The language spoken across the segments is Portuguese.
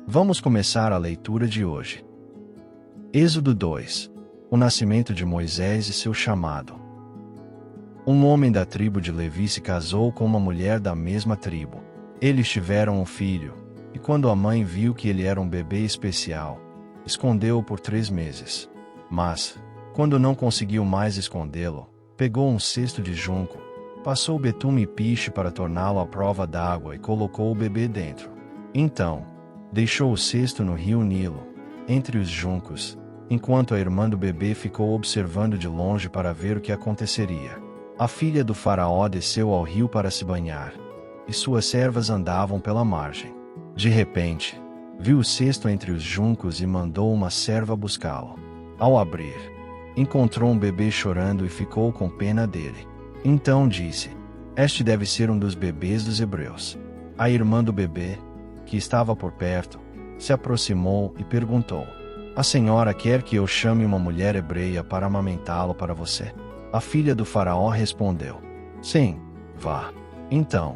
Vamos começar a leitura de hoje. Êxodo 2. O nascimento de Moisés e seu chamado. Um homem da tribo de Levi se casou com uma mulher da mesma tribo. Eles tiveram um filho, e quando a mãe viu que ele era um bebê especial, escondeu-o por 3 meses. Mas, quando não conseguiu mais escondê-lo, pegou um cesto de junco, passou betume e piche para torná-lo à prova d'água e colocou o bebê dentro. Então, deixou o cesto no rio Nilo, entre os juncos, enquanto a irmã do bebê ficou observando de longe para ver o que aconteceria. A filha do faraó desceu ao rio para se banhar, e suas servas andavam pela margem. De repente, viu o cesto entre os juncos e mandou uma serva buscá-lo. Ao abrir, encontrou um bebê chorando e ficou com pena dele. Então disse: "Este deve ser um dos bebês dos hebreus." A irmã do bebê, que estava por perto, se aproximou e perguntou: "A senhora quer que eu chame uma mulher hebreia para amamentá-lo para você?" A filha do faraó respondeu: "Sim, vá." Então,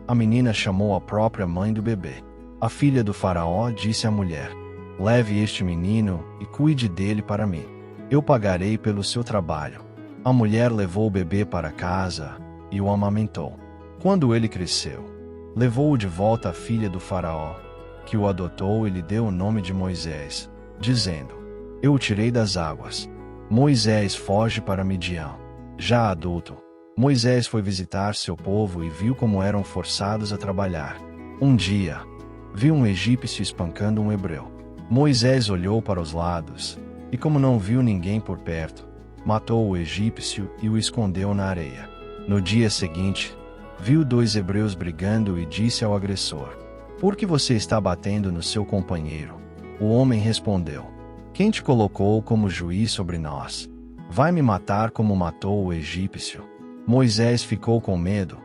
a menina chamou a própria mãe do bebê. A filha do faraó disse à mulher: "Leve este menino e cuide dele para mim. Eu pagarei pelo seu trabalho." A mulher levou o bebê para casa e o amamentou. Quando ele cresceu, levou-o de volta à filha do faraó, que o adotou e lhe deu o nome de Moisés, dizendo: "Eu o tirei das águas." Moisés foge para Midian. Já adulto, Moisés foi visitar seu povo e viu como eram forçados a trabalhar. Um dia, viu um egípcio espancando um hebreu. Moisés olhou para os lados, e como não viu ninguém por perto, matou o egípcio e o escondeu na areia. No dia seguinte, viu 2 hebreus brigando e disse ao agressor: "Por que você está batendo no seu companheiro?" O homem respondeu: "Quem te colocou como juiz sobre nós? Vai me matar como matou o egípcio?" Moisés ficou com medo,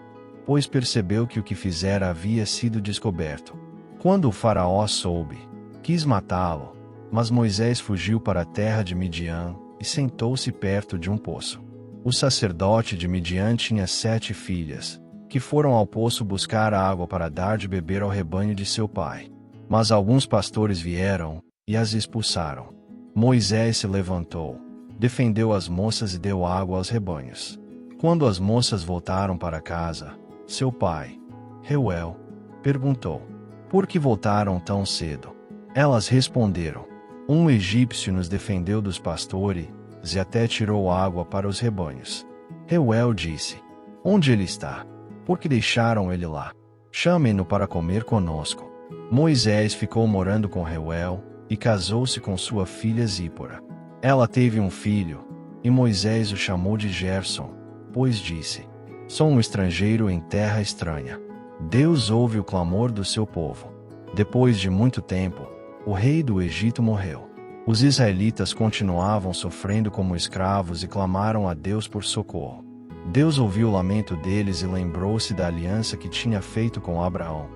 pois percebeu que o que fizera havia sido descoberto. Quando o faraó soube, quis matá-lo, mas Moisés fugiu para a terra de Midian e sentou-se perto de um poço. O sacerdote de Midian tinha 7 filhas, que foram ao poço buscar água para dar de beber ao rebanho de seu pai. Mas alguns pastores vieram e as expulsaram. Moisés se levantou, defendeu as moças e deu água aos rebanhos. Quando as moças voltaram para casa, seu pai, Reuel, perguntou: "Por que voltaram tão cedo?" Elas responderam: "Um egípcio nos defendeu dos pastores e até tirou água para os rebanhos." Reuel disse: "Onde ele está? Por que deixaram ele lá? Chamem-no para comer conosco." Moisés ficou morando com Reuel e casou-se com sua filha Zípora. Ela teve um filho, e Moisés o chamou de Gerson, pois disse: "Sou um estrangeiro em terra estranha." Deus ouve o clamor do seu povo. Depois de muito tempo, o rei do Egito morreu. Os israelitas continuavam sofrendo como escravos e clamaram a Deus por socorro. Deus ouviu o lamento deles e lembrou-se da aliança que tinha feito com Abraão,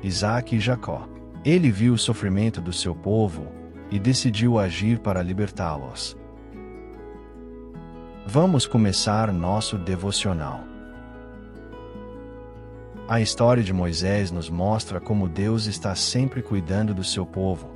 Isaque e Jacó. Ele viu o sofrimento do seu povo e decidiu agir para libertá-los. Vamos começar nosso devocional. A história de Moisés nos mostra como Deus está sempre cuidando do seu povo,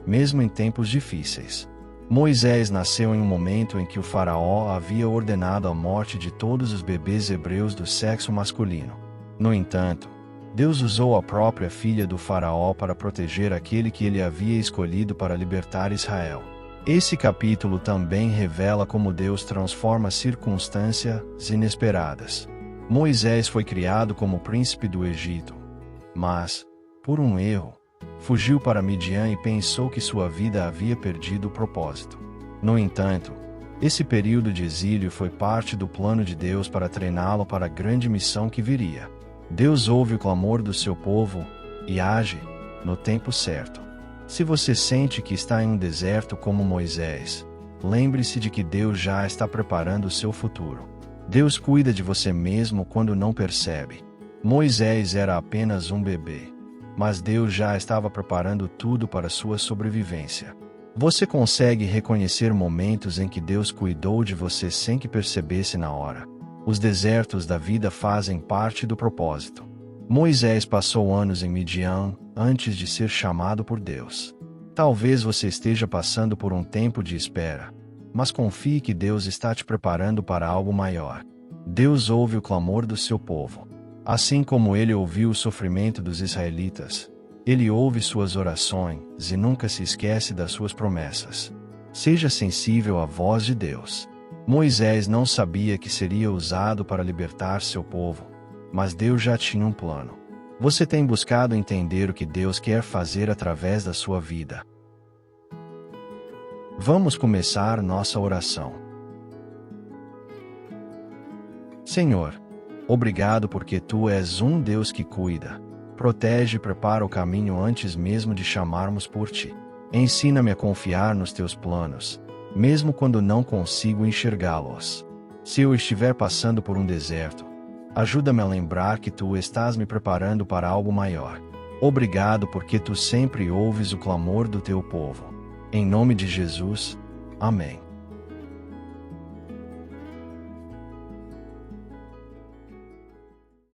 mesmo em tempos difíceis. Moisés nasceu em um momento em que o faraó havia ordenado a morte de todos os bebês hebreus do sexo masculino. No entanto, Deus usou a própria filha do faraó para proteger aquele que ele havia escolhido para libertar Israel. Esse capítulo também revela como Deus transforma circunstâncias inesperadas. Moisés foi criado como príncipe do Egito, mas, por um erro, fugiu para Midian e pensou que sua vida havia perdido o propósito. No entanto, esse período de exílio foi parte do plano de Deus para treiná-lo para a grande missão que viria. Deus ouve o clamor do seu povo e age no tempo certo. Se você sente que está em um deserto como Moisés, lembre-se de que Deus já está preparando o seu futuro. Deus cuida de você mesmo quando não percebe. Moisés era apenas um bebê, mas Deus já estava preparando tudo para sua sobrevivência. Você consegue reconhecer momentos em que Deus cuidou de você sem que percebesse na hora. Os desertos da vida fazem parte do propósito. Moisés passou anos em Midian antes de ser chamado por Deus. Talvez você esteja passando por um tempo de espera, mas confie que Deus está te preparando para algo maior. Deus ouve o clamor do seu povo. Assim como ele ouviu o sofrimento dos israelitas, ele ouve suas orações e nunca se esquece das suas promessas. Seja sensível à voz de Deus. Moisés não sabia que seria usado para libertar seu povo, mas Deus já tinha um plano. Você tem buscado entender o que Deus quer fazer através da sua vida. Vamos começar nossa oração. Senhor, obrigado porque Tu és um Deus que cuida, protege e prepara o caminho antes mesmo de chamarmos por Ti. Ensina-me a confiar nos Teus planos, mesmo quando não consigo enxergá-los. Se eu estiver passando por um deserto, ajuda-me a lembrar que Tu estás me preparando para algo maior. Obrigado porque Tu sempre ouves o clamor do Teu povo. Em nome de Jesus, amém.